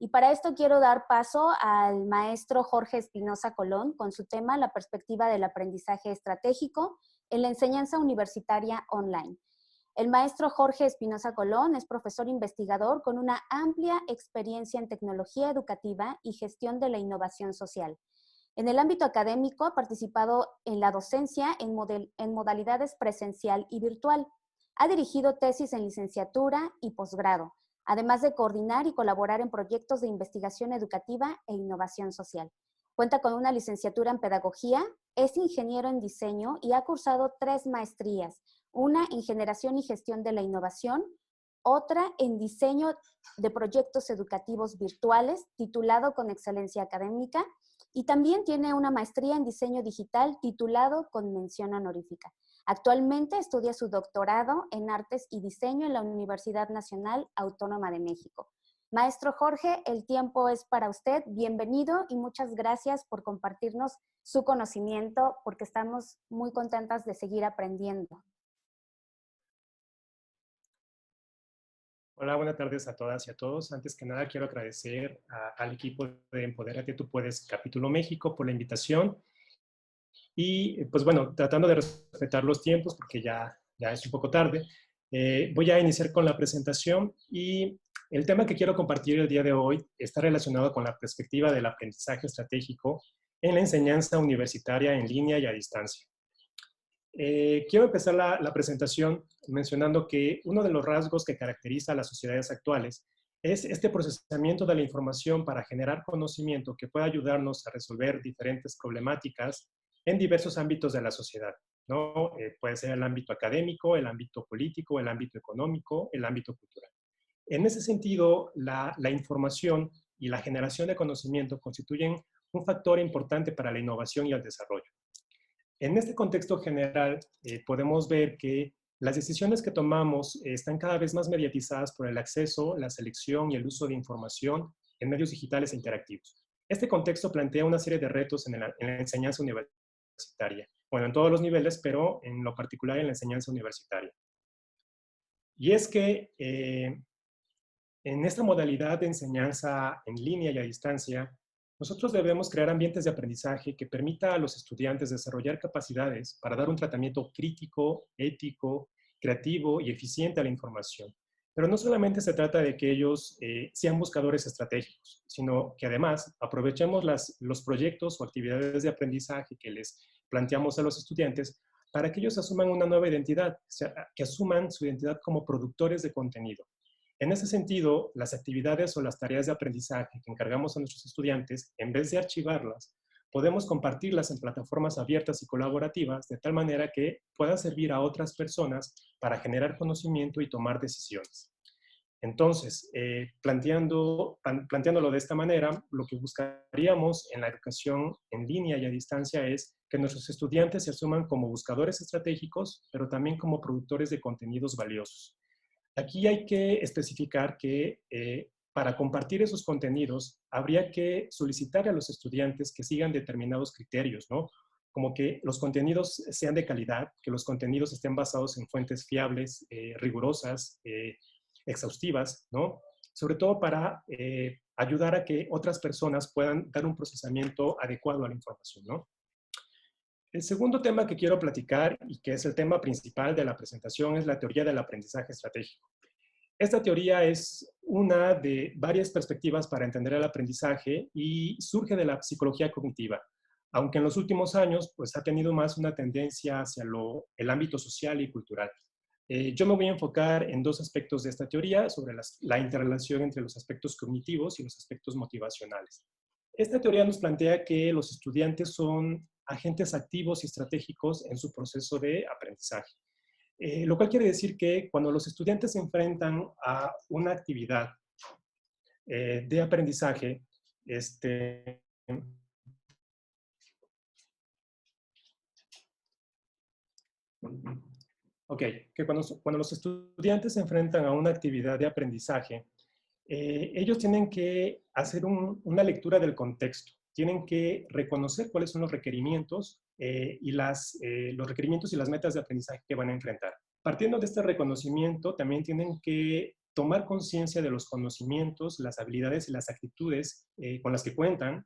Y para esto quiero dar paso al maestro Jorge Espinosa Colón con su tema La perspectiva del aprendizaje estratégico en la enseñanza universitaria online. El maestro Jorge Espinosa Colón es profesor investigador con una amplia experiencia en tecnología educativa y gestión de la innovación social. En el ámbito académico ha participado en la docencia en modalidades presencial y virtual. Ha dirigido tesis en licenciatura y posgrado, además de coordinar y colaborar en proyectos de investigación educativa e innovación social. Cuenta con una licenciatura en pedagogía, es ingeniero en diseño y ha cursado 3 maestrías, una en generación y gestión de la innovación, otra en diseño de proyectos educativos virtuales, titulado con excelencia académica, y también tiene una maestría en diseño digital titulado con mención honorífica. Actualmente estudia su doctorado en Artes y Diseño en la Universidad Nacional Autónoma de México. Maestro Jorge, el tiempo es para usted. Bienvenido y muchas gracias por compartirnos su conocimiento, porque estamos muy contentas de seguir aprendiendo. Hola, buenas tardes a todas y a todos. Antes que nada, quiero agradecer al equipo de Empodérate Tú Puedes, Capítulo México, por la invitación. Y pues bueno, tratando de respetar los tiempos, porque ya es un poco tarde, voy a iniciar con la presentación. Y el tema que quiero compartir el día de hoy está relacionado con la perspectiva del aprendizaje estratégico en la enseñanza universitaria en línea y a distancia. Quiero empezar la presentación mencionando que uno de los rasgos que caracteriza a las sociedades actuales es este procesamiento de la información para generar conocimiento que pueda ayudarnos a resolver diferentes problemáticas en diversos ámbitos de la sociedad, ¿no? Puede ser el ámbito académico, el ámbito político, el ámbito económico, el ámbito cultural. En ese sentido, la información y la generación de conocimiento constituyen un factor importante para la innovación y el desarrollo. En este contexto general, podemos ver que las decisiones que tomamos están cada vez más mediatizadas por el acceso, la selección y el uso de información en medios digitales e interactivos. Este contexto plantea una serie de retos en la enseñanza universitaria. Bueno, en todos los niveles, pero en lo particular en la enseñanza universitaria. Y es que en esta modalidad de enseñanza en línea y a distancia, nosotros debemos crear ambientes de aprendizaje que permita a los estudiantes desarrollar capacidades para dar un tratamiento crítico, ético, creativo y eficiente a la información. Pero no solamente se trata de que ellos sean buscadores estratégicos, sino que además aprovechemos los proyectos o actividades de aprendizaje que les planteamos a los estudiantes para que ellos asuman una nueva identidad, o sea, que asuman su identidad como productores de contenido. En ese sentido, las actividades o las tareas de aprendizaje que encargamos a nuestros estudiantes, en vez de archivarlas, podemos compartirlas en plataformas abiertas y colaborativas de tal manera que puedan servir a otras personas para generar conocimiento y tomar decisiones. Entonces, planteándolo de esta manera, lo que buscaríamos en la educación en línea y a distancia es que nuestros estudiantes se asuman como buscadores estratégicos, pero también como productores de contenidos valiosos. Aquí hay que especificar que para compartir esos contenidos habría que solicitar a los estudiantes que sigan determinados criterios, ¿no? Como que los contenidos sean de calidad, que los contenidos estén basados en fuentes fiables, rigurosas, exhaustivas, ¿no? Sobre todo para ayudar a que otras personas puedan dar un procesamiento adecuado a la información, ¿no? El segundo tema que quiero platicar y que es el tema principal de la presentación es la teoría del aprendizaje estratégico. Esta teoría es una de varias perspectivas para entender el aprendizaje y surge de la psicología cognitiva, aunque en los últimos años pues, ha tenido más una tendencia hacia el ámbito social y cultural. Yo me voy a enfocar en dos aspectos de esta teoría sobre la interrelación entre los aspectos cognitivos y los aspectos motivacionales. Esta teoría nos plantea que los estudiantes son agentes activos y estratégicos en su proceso de aprendizaje. Lo cual quiere decir que cuando los estudiantes se enfrentan a una actividad de aprendizaje, que cuando los estudiantes se enfrentan a una actividad de aprendizaje, ellos tienen que hacer una lectura del contexto, tienen que reconocer cuáles son los requerimientos y los requerimientos y las metas de aprendizaje que van a enfrentar. Partiendo de este reconocimiento, también tienen que tomar conciencia de los conocimientos, las habilidades y las actitudes con las que cuentan,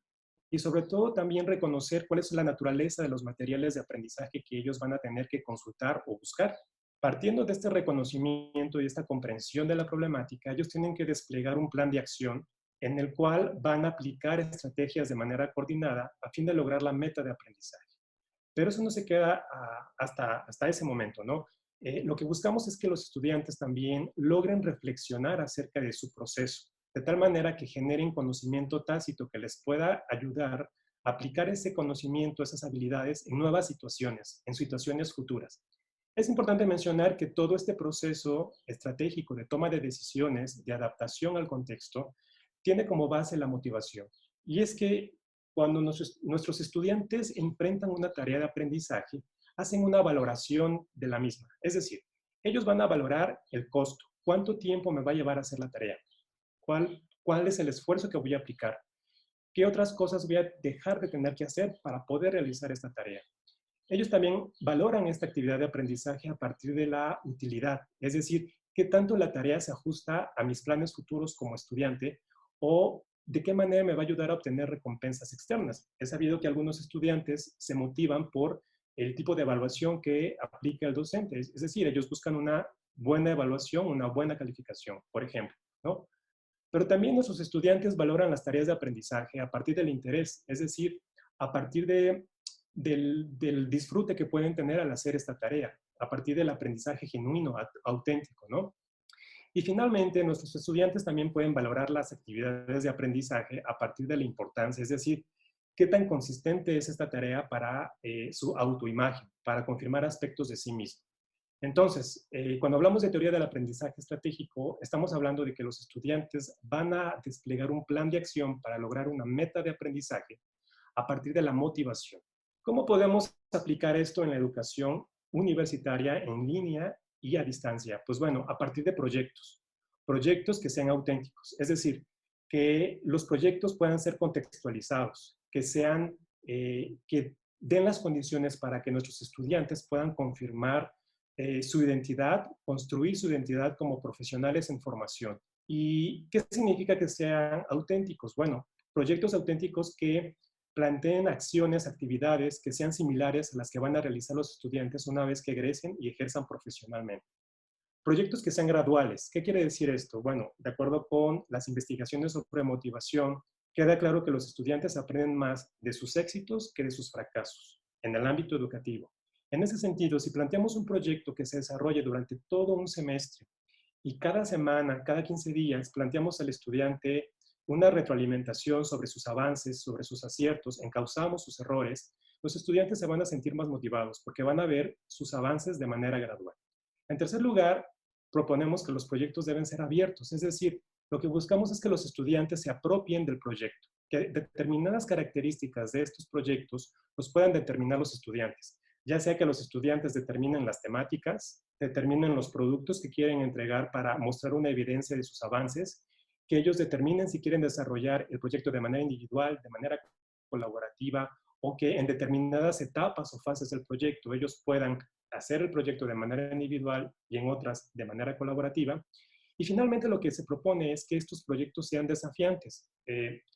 y sobre todo también reconocer cuál es la naturaleza de los materiales de aprendizaje que ellos van a tener que consultar o buscar. Partiendo de este reconocimiento y esta comprensión de la problemática, ellos tienen que desplegar un plan de acción en el cual van a aplicar estrategias de manera coordinada a fin de lograr la meta de aprendizaje. Pero eso no se queda hasta ese momento, ¿no? Lo que buscamos es que los estudiantes también logren reflexionar acerca de su proceso, de tal manera que generen conocimiento tácito que les pueda ayudar a aplicar ese conocimiento, esas habilidades en nuevas situaciones, en situaciones futuras. Es importante mencionar que todo este proceso estratégico de toma de decisiones, de adaptación al contexto, tiene como base la motivación. Y es que cuando nuestros estudiantes enfrentan una tarea de aprendizaje, hacen una valoración de la misma. Es decir, ellos van a valorar el costo. ¿Cuánto tiempo me va a llevar a hacer la tarea? ¿Cuál es el esfuerzo que voy a aplicar? ¿Qué otras cosas voy a dejar de tener que hacer para poder realizar esta tarea? Ellos también valoran esta actividad de aprendizaje a partir de la utilidad, es decir, qué tanto la tarea se ajusta a mis planes futuros como estudiante o de qué manera me va a ayudar a obtener recompensas externas. He sabido que algunos estudiantes se motivan por el tipo de evaluación que aplica el docente, es decir, ellos buscan una buena evaluación, una buena calificación, por ejemplo, ¿no? Pero también nuestros estudiantes valoran las tareas de aprendizaje a partir del interés, es decir, a partir del disfrute que pueden tener al hacer esta tarea, a partir del aprendizaje genuino, auténtico, ¿no? Y finalmente, nuestros estudiantes también pueden valorar las actividades de aprendizaje a partir de la importancia, es decir, qué tan consistente es esta tarea para su autoimagen, para confirmar aspectos de sí mismo. Entonces, cuando hablamos de teoría del aprendizaje estratégico, estamos hablando de que los estudiantes van a desplegar un plan de acción para lograr una meta de aprendizaje a partir de la motivación. ¿Cómo podemos aplicar esto en la educación universitaria en línea y a distancia? Pues bueno, a partir de proyectos que sean auténticos, es decir, que los proyectos puedan ser contextualizados, que den las condiciones para que nuestros estudiantes puedan confirmar su identidad, construir su identidad como profesionales en formación. ¿Y qué significa que sean auténticos? Bueno, proyectos auténticos que planteen acciones, actividades que sean similares a las que van a realizar los estudiantes una vez que egresen y ejerzan profesionalmente. Proyectos que sean graduales. ¿Qué quiere decir esto? Bueno, de acuerdo con las investigaciones sobre motivación, queda claro que los estudiantes aprenden más de sus éxitos que de sus fracasos en el ámbito educativo. En ese sentido, si planteamos un proyecto que se desarrolle durante todo un semestre y cada semana, cada 15 días, planteamos al estudiante una retroalimentación sobre sus avances, sobre sus aciertos, encauzamos sus errores, los estudiantes se van a sentir más motivados porque van a ver sus avances de manera gradual. En tercer lugar, proponemos que los proyectos deben ser abiertos, es decir, lo que buscamos es que los estudiantes se apropien del proyecto, que determinadas características de estos proyectos los puedan determinar los estudiantes, ya sea que los estudiantes determinen las temáticas, determinen los productos que quieren entregar para mostrar una evidencia de sus avances, que ellos determinen si quieren desarrollar el proyecto de manera individual, de manera colaborativa, o que en determinadas etapas o fases del proyecto ellos puedan hacer el proyecto de manera individual y en otras de manera colaborativa. Y finalmente lo que se propone es que estos proyectos sean desafiantes.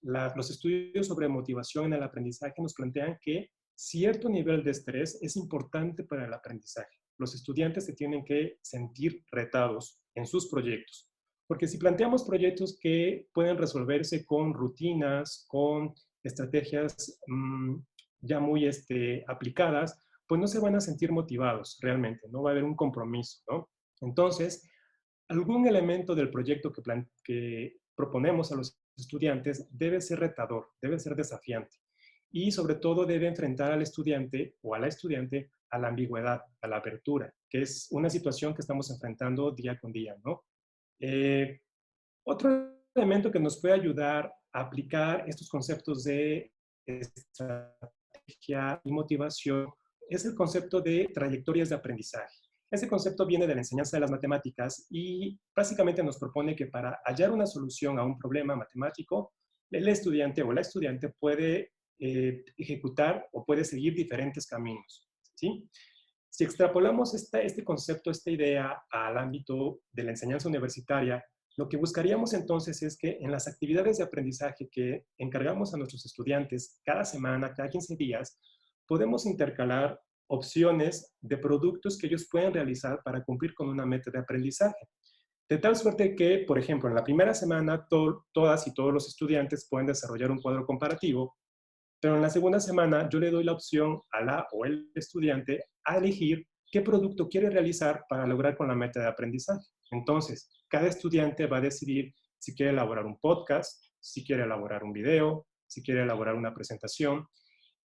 Los estudios sobre motivación en el aprendizaje nos plantean que cierto nivel de estrés es importante para el aprendizaje. Los estudiantes se tienen que sentir retados en sus proyectos. Porque si planteamos proyectos que pueden resolverse con rutinas, con estrategias ya muy aplicadas, pues no se van a sentir motivados realmente, no va a haber un compromiso, ¿no? Entonces, algún elemento del proyecto que proponemos a los estudiantes debe ser retador, debe ser desafiante y sobre todo debe enfrentar al estudiante o a la estudiante a la ambigüedad, a la apertura, que es una situación que estamos enfrentando día con día, ¿no? Otro elemento que nos puede ayudar a aplicar estos conceptos de estrategia y motivación es el concepto de trayectorias de aprendizaje. Ese concepto viene de la enseñanza de las matemáticas y básicamente nos propone que para hallar una solución a un problema matemático, el estudiante o la estudiante puede ejecutar o puede seguir diferentes caminos, ¿sí? Si extrapolamos este concepto, esta idea al ámbito de la enseñanza universitaria, Lo que buscaríamos entonces es que en las actividades de aprendizaje que encargamos a nuestros estudiantes cada semana, cada 15 días, podemos intercalar opciones de productos que ellos pueden realizar para cumplir con una meta de aprendizaje. De tal suerte que, por ejemplo, en la primera semana todas y todos los estudiantes pueden desarrollar un cuadro comparativo, pero en la segunda semana yo le doy la opción a la o el estudiante a elegir qué producto quiere realizar para lograr con la meta de aprendizaje. Entonces, cada estudiante va a decidir si quiere elaborar un podcast, si quiere elaborar un video, si quiere elaborar una presentación,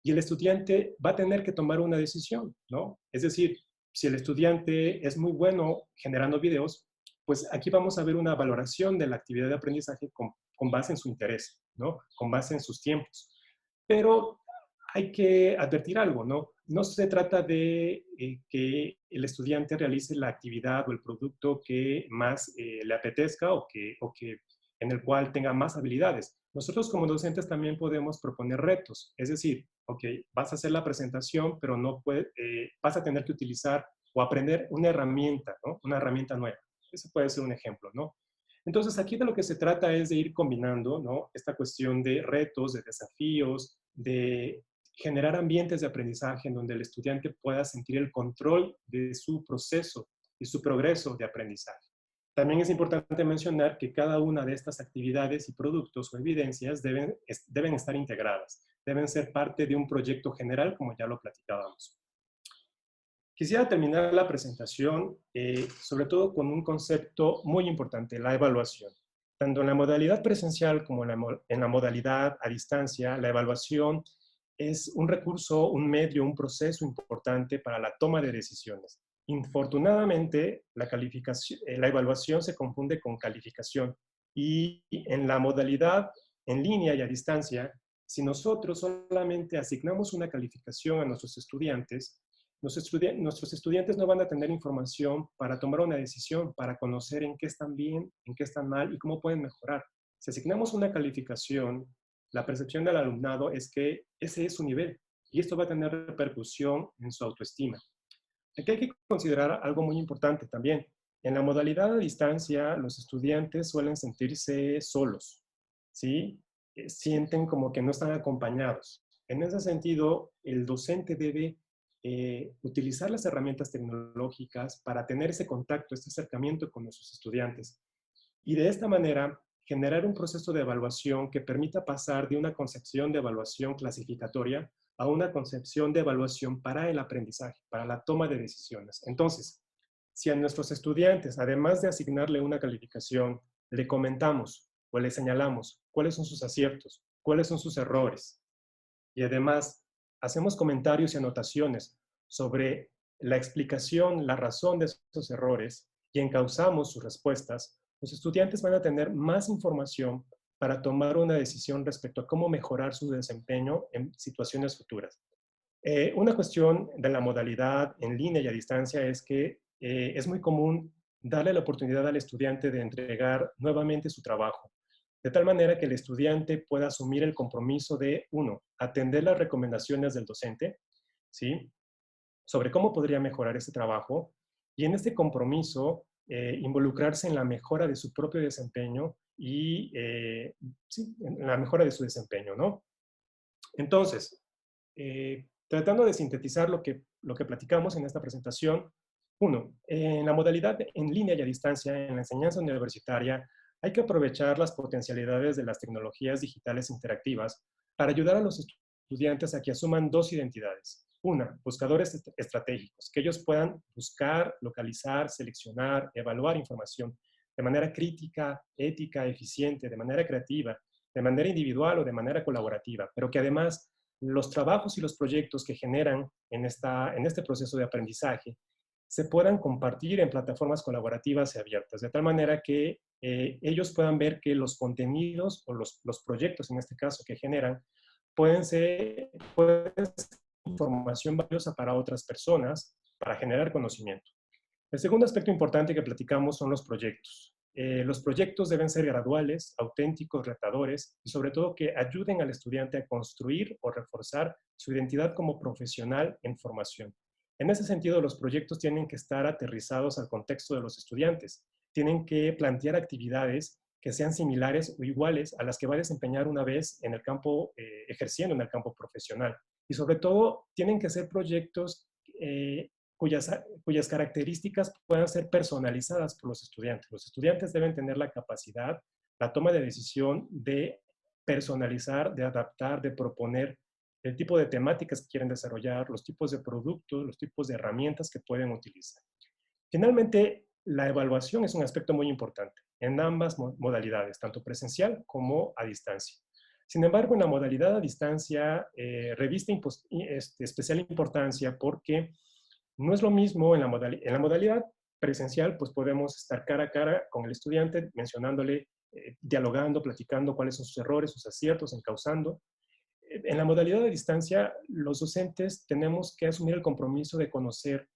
y el estudiante va a tener que tomar una decisión, ¿no? Es decir, si el estudiante es muy bueno generando videos, pues aquí vamos a ver una valoración de la actividad de aprendizaje con base en su interés, ¿no? Con base en sus tiempos. Pero hay que advertir algo, ¿no? No se trata de que el estudiante realice la actividad o el producto que más le apetezca o que en el cual tenga más habilidades. Nosotros como docentes también podemos proponer retos, es decir, ok, vas a hacer la presentación, pero vas a tener que utilizar o aprender una herramienta, ¿no? Una herramienta nueva. Ese puede ser un ejemplo, ¿no? Entonces, aquí de lo que se trata es de ir combinando, ¿no? Esta cuestión de retos, de desafíos, de generar ambientes de aprendizaje en donde el estudiante pueda sentir el control de su proceso y su progreso de aprendizaje. También es importante mencionar que cada una de estas actividades y productos o evidencias deben estar integradas, deben ser parte de un proyecto general, como ya lo platicábamos. Quisiera terminar la presentación, sobre todo con un concepto muy importante, la evaluación. Tanto en la modalidad presencial como en la modalidad a distancia, la evaluación es un recurso, un medio, un proceso importante para la toma de decisiones. Infortunadamente, la evaluación se confunde con calificación y en la modalidad en línea y a distancia, si nosotros solamente asignamos una calificación a nuestros estudiantes, nuestros estudiantes no van a tener información para tomar una decisión, para conocer en qué están bien, en qué están mal y cómo pueden mejorar. Si asignamos una calificación, la percepción del alumnado es que ese es su nivel y esto va a tener repercusión en su autoestima. Aquí hay que considerar algo muy importante también. En la modalidad a distancia, los estudiantes suelen sentirse solos, ¿sí? Sienten como que no están acompañados. En ese sentido, el docente debe utilizar las herramientas tecnológicas para tener ese contacto, este acercamiento con nuestros estudiantes. Y de esta manera, generar un proceso de evaluación que permita pasar de una concepción de evaluación clasificatoria a una concepción de evaluación para el aprendizaje, para la toma de decisiones. Entonces, si a nuestros estudiantes, además de asignarle una calificación, le comentamos o le señalamos cuáles son sus aciertos, cuáles son sus errores, y además hacemos comentarios y anotaciones sobre la explicación, la razón de esos errores y encauzamos sus respuestas, los estudiantes van a tener más información para tomar una decisión respecto a cómo mejorar su desempeño en situaciones futuras. Una cuestión de la modalidad en línea y a distancia es que es muy común darle la oportunidad al estudiante de entregar nuevamente su trabajo, de tal manera que el estudiante pueda asumir el compromiso de, uno, atender las recomendaciones del docente, ¿sí? Sobre cómo podría mejorar ese trabajo, y en este compromiso involucrarse en la mejora de su propio desempeño y, sí, en la mejora de su desempeño, ¿no? Entonces, tratando de sintetizar lo que platicamos en esta presentación, uno, en la modalidad en línea y a distancia, en la enseñanza universitaria, hay que aprovechar las potencialidades de las tecnologías digitales interactivas para ayudar a los estudiantes a que asuman dos identidades. Una, buscadores estratégicos, que ellos puedan buscar, localizar, seleccionar, evaluar información de manera crítica, ética, eficiente, de manera creativa, de manera individual o de manera colaborativa, pero que además los trabajos y los proyectos que generan en este proceso de aprendizaje se puedan compartir en plataformas colaborativas y abiertas, de tal manera que ellos puedan ver que los contenidos o los proyectos, en este caso, que generan, pueden ser información valiosa para otras personas, para generar conocimiento. El segundo aspecto importante que platicamos son los proyectos. Los proyectos deben ser graduales, auténticos, retadores y sobre todo que ayuden al estudiante a construir o reforzar su identidad como profesional en formación. En ese sentido, los proyectos tienen que estar aterrizados al contexto de los estudiantes. tienen que plantear actividades que sean similares o iguales a las que va a desempeñar una vez en el campo, ejerciendo en el campo profesional. Y sobre todo, tienen que ser proyectos cuyas características puedan ser personalizadas por los estudiantes. Los estudiantes deben tener la capacidad, la toma de decisión de personalizar, de adaptar, de proponer el tipo de temáticas que quieren desarrollar, los tipos de productos, los tipos de herramientas que pueden utilizar. Finalmente, la evaluación es un aspecto muy importante en ambas modalidades, tanto presencial como a distancia. Sin embargo, en la modalidad a distancia reviste especial importancia porque no es lo mismo en la modalidad presencial, pues podemos estar cara a cara con el estudiante, mencionándole, dialogando, platicando cuáles son sus errores, sus aciertos, encauzando. En la modalidad de distancia, los docentes tenemos que asumir el compromiso de conocer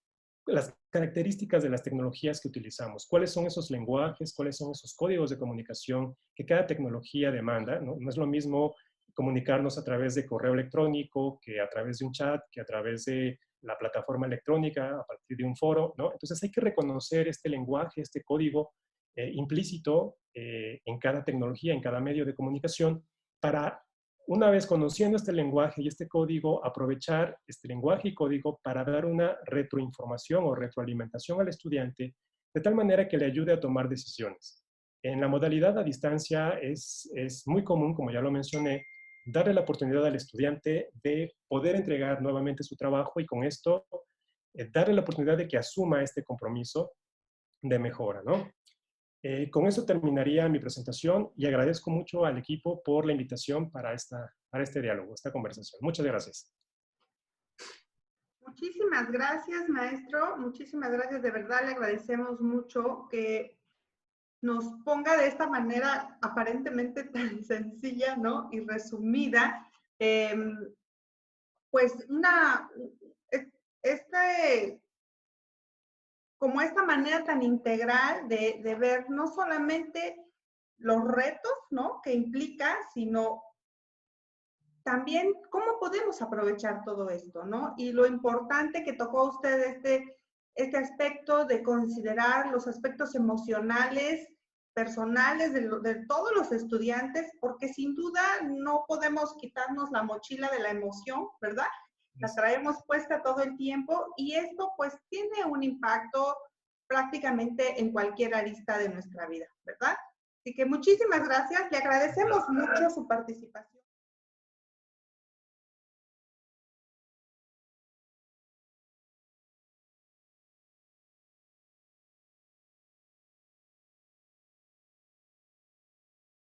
las características de las tecnologías que utilizamos, cuáles son esos lenguajes, cuáles son esos códigos de comunicación que cada tecnología demanda, ¿no? No es lo mismo comunicarnos a través de correo electrónico que a través de un chat, que a través de la plataforma electrónica, a partir de un foro, ¿no? Entonces hay que reconocer este lenguaje, este código implícito en cada tecnología, en cada medio de comunicación, para, una vez conociendo este lenguaje y este código, aprovechar este lenguaje y código para dar una retroinformación o retroalimentación al estudiante, de tal manera que le ayude a tomar decisiones. En la modalidad a distancia es muy común, como ya lo mencioné, darle la oportunidad al estudiante de poder entregar nuevamente su trabajo y con esto darle la oportunidad de que asuma este compromiso de mejora, ¿no? Con eso terminaría mi presentación y agradezco mucho al equipo por la invitación para este diálogo, esta conversación. Muchas gracias. Muchísimas gracias, maestro. Muchísimas gracias. De verdad le agradecemos mucho que nos ponga de esta manera aparentemente tan sencilla, ¿no? Y resumida, pues como esta manera tan integral de ver no solamente los retos, ¿no? Que implica, sino también cómo podemos aprovechar todo esto, ¿no? Y lo importante que tocó usted este aspecto de considerar los aspectos emocionales, personales de todos los estudiantes, porque sin duda no podemos quitarnos la mochila de la emoción, ¿verdad? La traemos puesta todo el tiempo y esto pues tiene un impacto prácticamente en cualquier arista de nuestra vida, ¿verdad? Así que muchísimas gracias, le agradecemos mucho su participación.